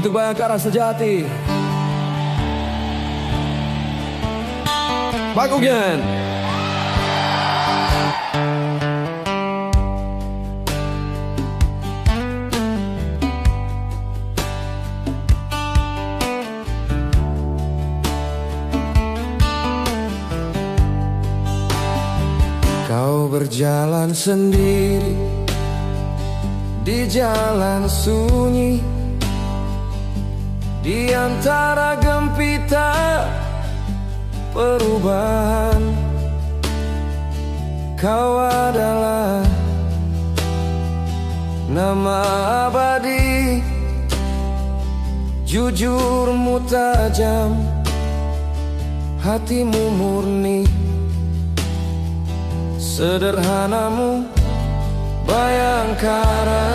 untuk Bayangkara sejati. Bagonggen. Kau berjalan sendiri di jalan sunyi, di antara gempita perubahan. Kau adalah nama abadi, jujurmu tajam, hatimu murni. Sederhanamu Bayangkara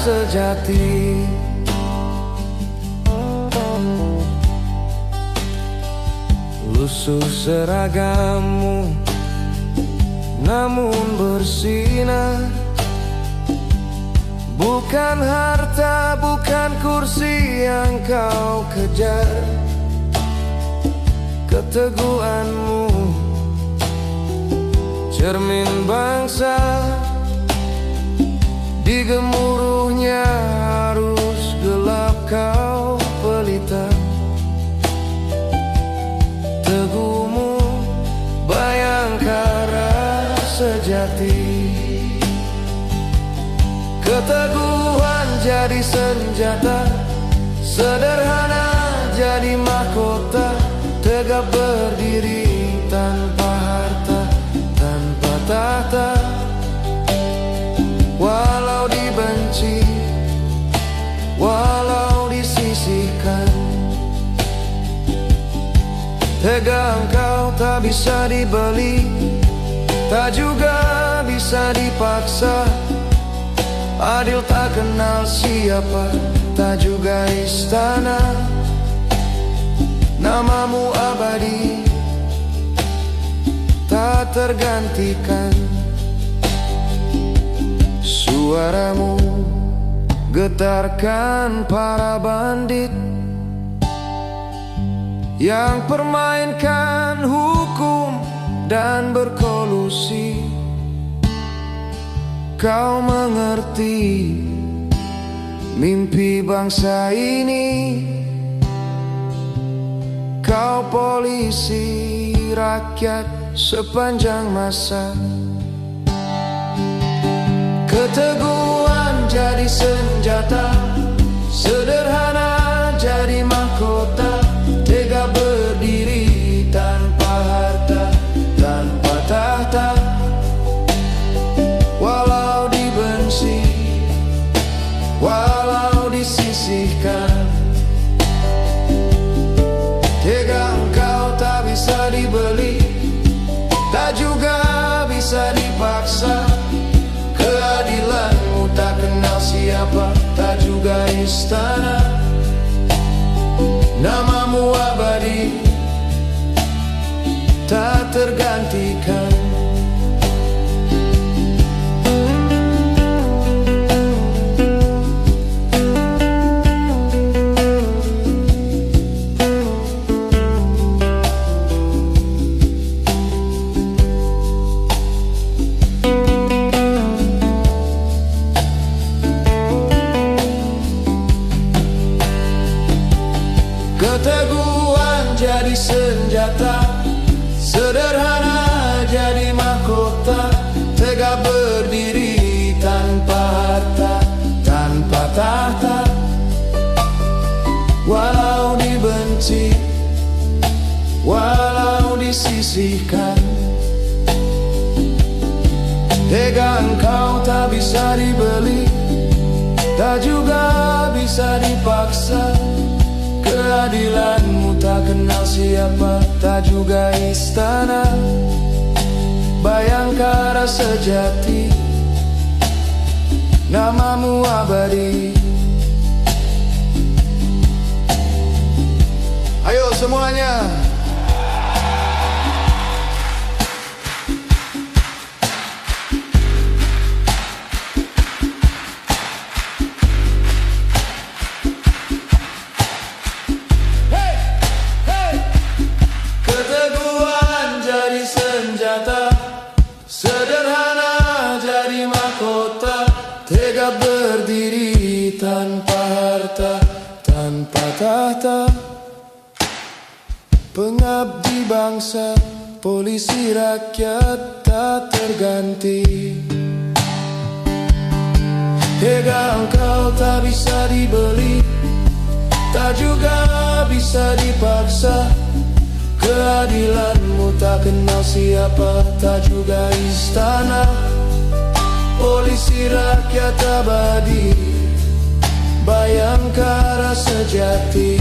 sejati. Lusuh seragammu namun bersinar. Bukan harta, bukan kursi yang kau kejar. Keteguhanmu cermin bangsa, di gemuruhnya arus gelap kau pelita. Teguhmu Bayangkara sejati. Keteguhan jadi senjata, sederhana jadi mahkota. Tegap berdiri tanpa harta, tanpa tahta. Walau dibenci, walau disisihkan, tegang kau tak bisa dibeli, tak juga bisa dipaksa. Adil tak kenal siapa, tak juga istana. Namamu abadi, tak tergantikan. Suaramu getarkan para bandit yang permainkan hukum dan berkolusi. Kau mengerti mimpi bangsa ini. Kau polisi rakyat sepanjang masa. Keteguhan jadi senjata, sederhana jadi mahkota. Tegak berdiri tanpa harta, tanpa tahta. Walau dibenci, walau disisihkan, tegang kau tak bisa dibeli, tak juga bisa dipaksa. Keadilanmu tak kenal siapa, tak juga istana. Namamu abadi, tak tergantikan. Keteguhan jadi senjata, sederhana jadi mahkota. Tegak berdiri tanpa harta, tanpa tahta. Walau dibenci, walau disisihkan, tegang kau tak bisa dibeli, tak juga bisa dipaksa. Keadilanmu tak kenal siapa, tak juga istana. Bayangkara sejati, namamu abadi. Ayo semuanya. Tetap berdiri tanpa harta, tanpa tahta. Pengabdi bangsa, polisi rakyat tak terganti. Hega engkau tak bisa dibeli, tak juga bisa dipaksa. Keadilanmu tak kenal siapa, tak juga istana. Polisi rakyat abadi, Bayangkara sejati.